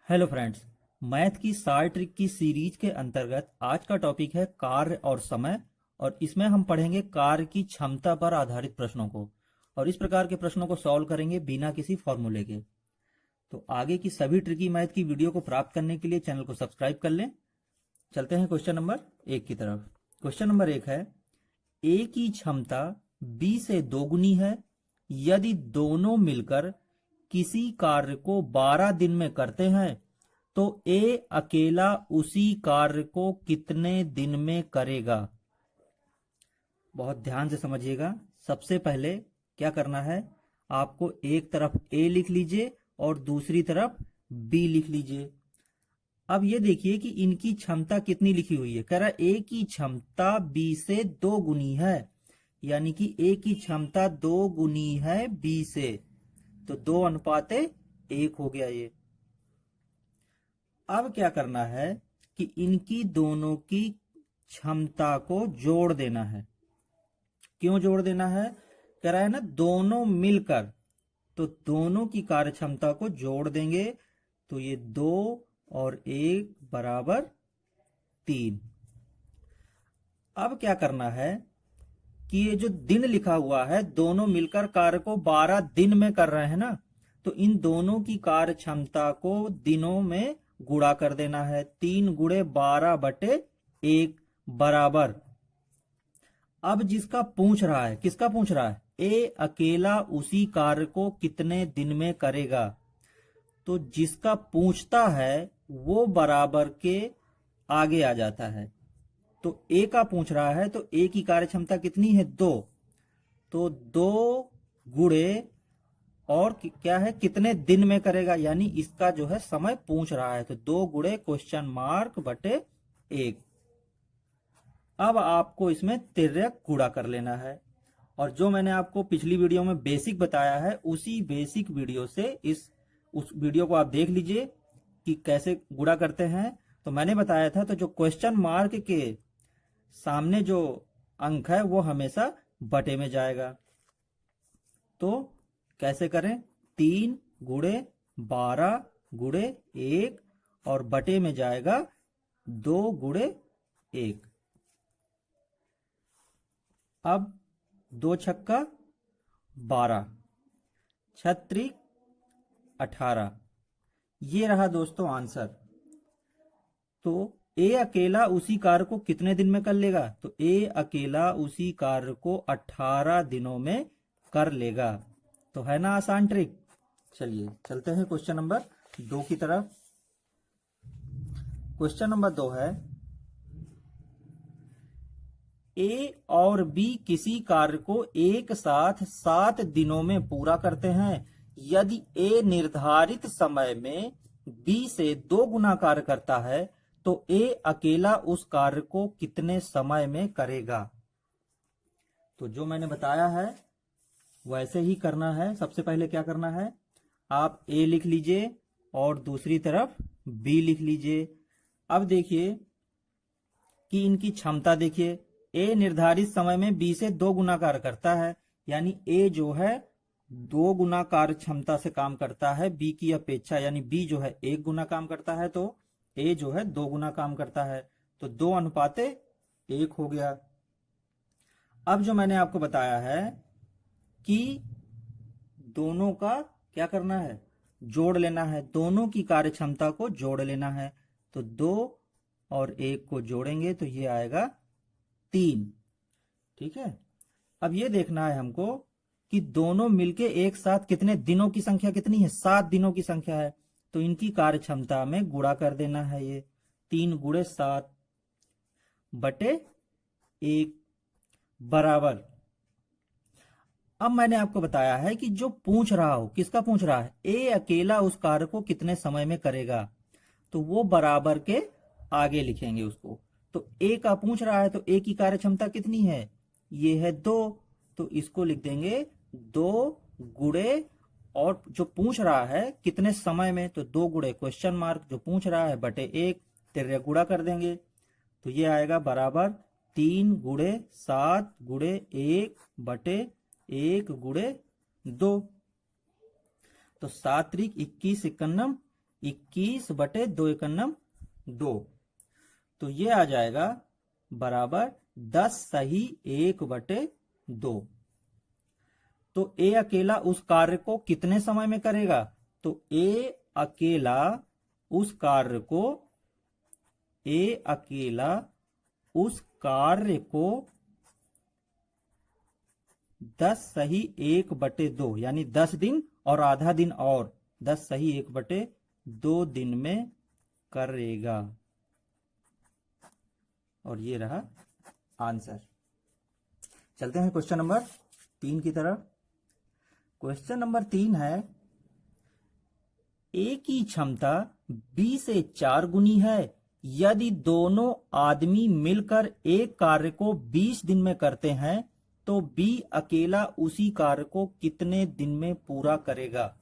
Hello friends. Math की 60 trick की series के अंतर्गत आज का टॉपिक है कार्य और समय। और इसमें हम पढ़ेंगे कार्य की क्षमता पर आधारित प्रश्नों को, और इस प्रकार के प्रश्नों को सॉल्व करेंगे बिना किसी फॉर्मूले के। तो आगे की सभी ट्रिकी मैथ की वीडियो को प्राप्त करने के लिए चैनल को सब्सक्राइब कर लें। चलते हैं क्वेश्चन नंबर 1 की तरफ। क्वेश्चन नंबर 1 है, ए की क्षमता बी से दोगुनी है यदि दोनों मिलकर किसी कार्य को 12 दिन में करते हैं तो ए अकेला उसी कार्य को कितने दिन में करेगा। बहुत ध्यान से समझिएगा। सबसे पहले क्या करना है, आपको एक तरफ ए लिख लीजिए और दूसरी तरफ बी लिख लीजिए। अब ये देखिए कि इनकी क्षमता कितनी लिखी हुई है। कह रहा है ए की क्षमता बी से 2 गुनी है, यानी कि ए की क्षमता 2 गुनी है बी से, तो 2:1 हो गया ये। अब क्या करना है कि इनकी दोनों की क्षमता को जोड़ देना है। क्यों जोड़ देना है? कह रहा है ना दोनों मिलकर, तो दोनों की कार्य क्षमता को जोड़ देंगे तो ये 2 और 1 बराबर 3। अब क्या करना है कि ये जो दिन लिखा हुआ है, दोनों मिलकर कार्य को 12 दिन में कर रहे हैं ना, तो इन दोनों की कार्य क्षमता को दिनों में गुणा कर देना है। 3 गुणे 12/1 बराबर। अब जिसका पूछ रहा है, किसका पूछ रहा है? ए अकेला उसी कार्य को कितने दिन में करेगा। तो जिसका पूछता है वो बराबर के आगे आ जाता है। तो ए का पूछ रहा है तो ए की कार्य क्षमता कितनी है? 2। तो 2 गुणे और क्या है, कितने दिन में करेगा, यानी इसका जो है समय पूछ रहा है, तो 2 गुणे (?1). अब आपको इसमें तिर्यक गुणा कर लेना है। और जो मैंने आपको पिछली वीडियो में बेसिक बताया है, उसी बेसिक वीडियो से उस वीडियो को आप देख लीजिए कि कैसे गुणा करते हैं। तो मैंने बताया था, तो जो क्वेश्चन मार्क के सामने जो अंक है वो हमेशा बटे में जाएगा। तो कैसे करें? 3 गुणे 12 गुणे 1 और बटे में जाएगा 2 गुणे 1। अब 2 छक्का 12, 6 18। ये रहा दोस्तों आंसर। तो ए अकेला उसी कार्य को कितने दिन में कर लेगा? तो ए अकेला उसी कार्य को 18 दिनों में कर लेगा। तो है ना आसान ट्रिक। चलिए चलते हैं क्वेश्चन नंबर 2 की तरफ। क्वेश्चन नंबर 2 है, ए और बी किसी कार्य को एक साथ 7 दिनों में पूरा करते हैं यदि ए निर्धारित समय में बी से 2 गुना कार्य करता है तो ए अकेला उस कार्य को कितने समय में करेगा। तो जो मैंने बताया है वैसे ही करना है। सबसे पहले क्या करना है, आप ए लिख लीजिए और दूसरी तरफ बी लिख लीजिए। अब देखिए कि इनकी क्षमता देखिए, ए निर्धारित समय में बी से 2 गुना कार्य करता है, यानी ए जो है 2 गुना कार्य क्षमता से काम करता है बी की अपेक्षा, यानी बी जो है 1 गुना काम करता है तो ए जो है 2 गुना काम करता है, तो 2:1 हो गया। अब जो मैंने आपको बताया है कि दोनों का क्या करना है, जोड़ लेना है। दोनों की कार्य क्षमता को जोड़ लेना है, तो 2 और 1 को जोड़ेंगे तो ये आएगा 3। ठीक है। अब ये देखना है हमको कि दोनों मिलके एक साथ कितने दिनों की संख्या कितनी है? 7 दिनों की संख्या है, तो इनकी कार्य क्षमता में गुणा कर देना है। ये 3 गुणे 7 बटे 1 बराबर। अब मैंने आपको बताया है कि जो पूछ रहा हो, किसका पूछ रहा है? ए अकेला उस कार्य को कितने समय में करेगा, तो वो बराबर के आगे लिखेंगे उसको। तो ए का पूछ रहा है तो ए की कार्य क्षमता कितनी है? ये है 2, तो इसको लिख देंगे 2 गुणे और जो पूछ रहा है कितने समय में, तो 2 गुणे (?) जो पूछ रहा है बटे 1, तिर्यक गुणा कर देंगे तो ये आएगा बराबर 3 गुणे 7 गुणे 1 बटे 1 गुणे 2। तो 7 त्रिक 21 51 21 बटे 2 एकन्नम 2। तो ये आ जाएगा बराबर 10 सही 1 बटे 2। तो ए अकेला उस कार्य को कितने समय में करेगा? तो ए अकेला उस कार्य को 10 सही 1 बटे 2 यानी 10 दिन और आधा दिन और 10 सही 1 बटे 2 दिन में करेगा। और ये रहा आंसर। चलते हैं क्वेश्चन नंबर 3 की तरफ। क्वेश्चन नंबर 3 है, ए की क्षमता बी से 4 गुनी है। यदि दोनों आदमी मिलकर एक कार्य को 20 दिन में करते हैं तो बी अकेला उसी कार्य को कितने दिन में पूरा करेगा?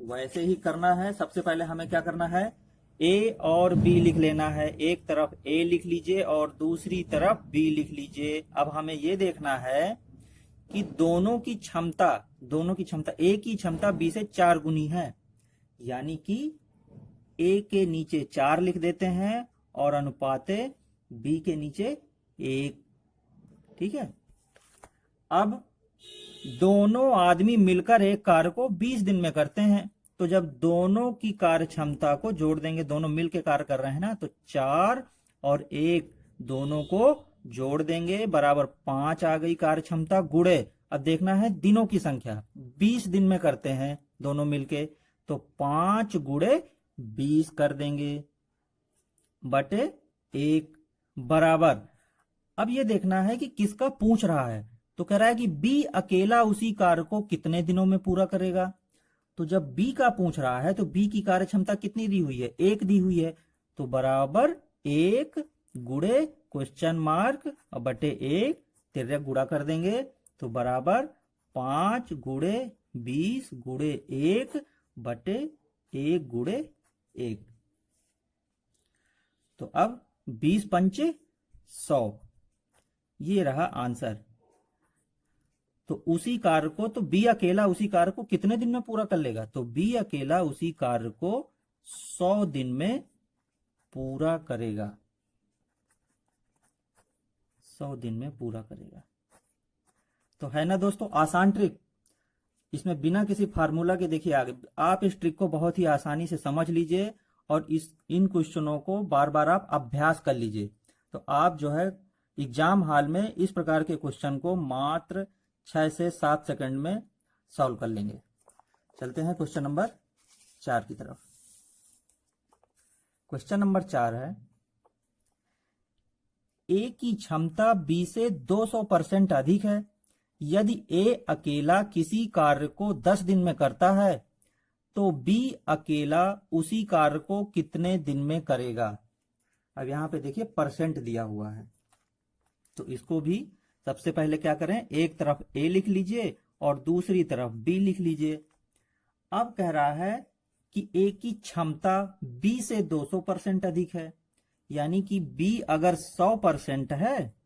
वैसे ही करना है। सबसे पहले हमें क्या करना है, ए और बी लिख लेना है। एक तरफ ए लिख लीजिए और दूसरी तरफ बी लिख लीजिए। अब हमें यह देखना है कि दोनों की क्षमता ए की क्षमता बी से 4 गुनी है, यानी कि ए के नीचे 4 लिख देते हैं और अनुपाते बी के नीचे 1। ठीक है। अब दोनों आदमी मिलकर एक कार्य को 20 दिन में करते हैं, तो जब दोनों की कार्य क्षमता को जोड़ देंगे, दोनों मिलकर कार्य कर रहे हैं ना, तो 4 और 1 दोनों को जोड़ देंगे बराबर 5 आ गई कार्य क्षमता गुणे। अब देखना है दिनों की संख्या, 20 दिन में करते हैं दोनों मिलके, तो 5 गुणे 20 कर देंगे बटे 1 बराबर। अब ये देखना है कि किसका पूछ रहा है। तो कह रहा है कि बी अकेला उसी कार्य को कितने दिनों में पूरा करेगा। तो जब बी का पूछ रहा है तो बी की कार्य क्षमता कितनी दी हुई है, 1 दी हुई है, तो बराबर 1 गुणे क्वेश्चन मार्क और बटे 1 तिर्यक गुणा कर देंगे, तो बराबर 5 गुणे 20 गुणे 1 बटे 1 गुणे 1। तो अब 20 पंचे 100, ये रहा आंसर। तो उसी कार्य को, तो बी अकेला उसी कार्य को कितने दिन में पूरा कर लेगा? तो बी अकेला उसी कार्य को 100 दिन में पूरा करेगा, 100 दिन में पूरा करेगा। तो है ना दोस्तों आसान ट्रिक, इसमें बिना किसी फार्मूला के देखिए आगे आप इस ट्रिक को बहुत ही आसानी से समझ लीजिए और इन क्वेश्चनों को बार बार आप अभ्यास कर लीजिए। तो आप जो है एग्जाम हॉल में इस प्रकार के क्वेश्चन को मात्र 6 से 7 सेकंड में सॉल्व कर लेंगे। चलते हैं क्वेश्चन नंबर 4 की तरफ। क्वेश्चन नंबर 4 है, ए की क्षमता बी से 200% अधिक है। यदि ए अकेला किसी कार्य को 10 दिन में करता है तो बी अकेला उसी कार्य को कितने दिन में करेगा? अब यहां पे देखिए परसेंट दिया हुआ है, तो इसको भी सबसे पहले क्या करें, एक तरफ ए लिख लीजिए और दूसरी तरफ बी लिख लीजिए। अब कह रहा है कि ए की क्षमता बी से 200% अधिक है, यानी कि बी अगर 100% है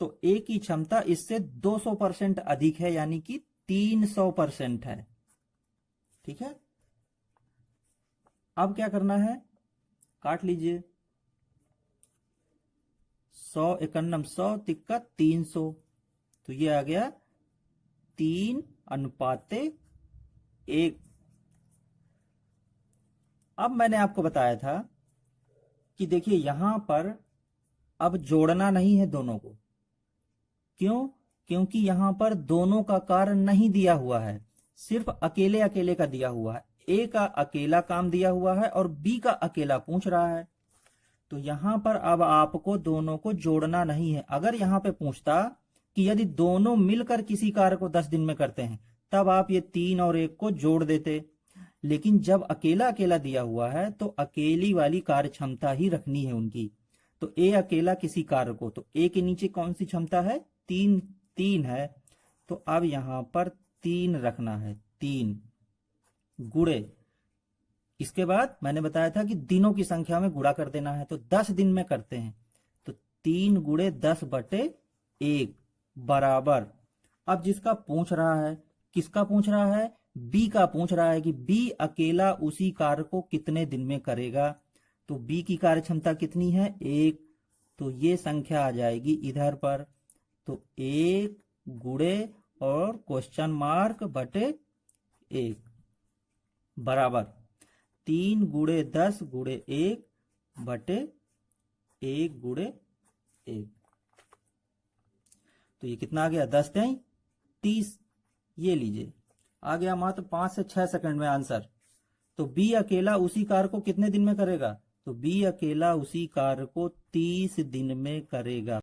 तो ए की क्षमता इससे 200% अधिक है, यानी कि 300% है। ठीक है। अब क्या करना है, काट लीजिए, 100 एकन्नम 100 तिक्का 300, तो ये आ गया 3:1। अब मैंने आपको बताया था कि देखिए यहां पर अब जोड़ना नहीं है दोनों को। क्यों? क्योंकि यहां पर दोनों का कार्य नहीं दिया हुआ है, सिर्फ अकेले अकेले का दिया हुआ है। ए का अकेला काम दिया हुआ है और बी का अकेला पूछ रहा है। तो यहां पर अब आपको दोनों को जोड़ना नहीं है। अगर यहां पे पूछता कि यदि दोनों मिलकर किसी कार्य को 10 दिन में करते हैं, तब आप ये 3 और 1 को जोड़ देते। लेकिन जब अकेला अकेला दिया हुआ है तो अकेली वाली कार्य क्षमता ही रखनी है उनकी। तो ए अकेला किसी कार्य को, तो ए के नीचे कौन सी क्षमता है, 3 है, तो अब यहां पर 3 रखना है, 3 गुणे, इसके बाद मैंने बताया था कि दिनों की संख्या में गुणा कर देना है, तो 10 दिन में करते हैं, तो 3 गुणे 10 बटे 1 बराबर। अब जिसका पूछ रहा है, किसका पूछ रहा है, बी का पूछ रहा है कि बी अकेला उसी कार्य को कितने दिन में करेगा। तो बी की कार्य क्षमता कितनी है, 1। तो ये संख्या आ जाएगी इधर पर, तो 1 गुणे और क्वेश्चन मार्क बटे 1 बराबर 3 गुणे 10 गुणे 1 बटे 1 गुणे 1। तो ये कितना आ गया, 10 × 30। ये लीजिए आ गया मात्र 5 से 6 सेकंड में आंसर। तो बी अकेला उसी कार्य को कितने दिन में करेगा, तो बी अकेला उसी कार्य को 30 दिन में करेगा।